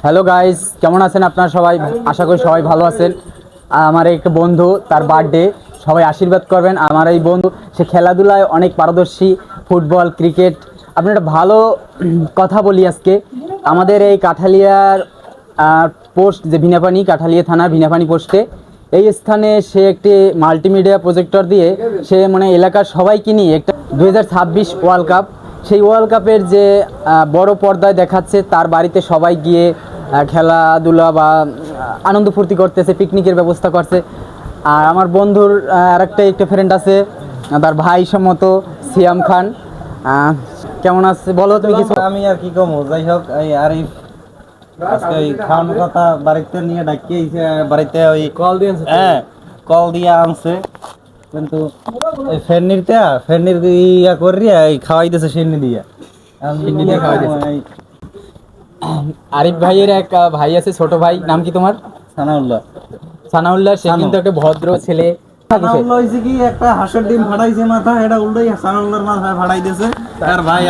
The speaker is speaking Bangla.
হ্যালো গাইস, কেমন আছেন আপনারা সবাই? আশা করি সবাই ভালো আছেন। আমার এক বন্ধু, তার বার্থডে, সবাই আশীর্বাদ করবেন। আমার এই বন্ধু, সে খেলাধুলায় অনেক পারদর্শী, ফুটবল, ক্রিকেট। আপনি একটা ভালো কথা বলি আজকে। আমাদের এই কাঠালিয়ার পোস্ট যে ভিনাপানি, কাঠালিয়া থানা ভিনাপানি পোস্টে, এই স্থানে সে একটি মাল্টিমিডিয়া প্রজেক্টর দিয়ে সে মানে এলাকার সবাইকে নিয়ে একটা 2026 ওয়ার্ল্ড কাপ, সেই ওয়ার্ল্ড কাপের যে বড় পর্দায় দেখাচ্ছে, তার বাড়িতে সবাই গিয়ে খেলাধুলা বা আনন্দ ফুর্তি করতেছে, পিকনিকের ব্যবস্থা করছে। আর আমার বন্ধুর একটা ফ্রেন্ড আছে, তার ভাই সম্মত সিয়াম খান। কেমন আছে বলো তুমি কিছু? আমি আর কি কম, যাই হোক এই আরিফ আজকে ওই খাওয়ানোর কথা বাড়িতে নিয়ে ডাকিয়েছে, বাড়িতে ওই কল দিয়ে আনছে, কিন্তু ওই ফেরনির ইয়া করিয়া এই খাওয়াইতেছে সেন্নি দিয়া আরিফ ভাইয়ের এক ভাই আছে, ছোট ভাই, নাম কি তোমার? সানাউল্লাহ। সানাউল্লাহ। সে কিন্তু একটা ভদ্র ছেলে। সানাউল্লাহ হইছে কি একটা হাঁসের ডিম ফাটাইছে মাথা, এটা উল্টোই সানাউল্লাহর মাথায় ফাটাই দিয়েছে তার ভাই।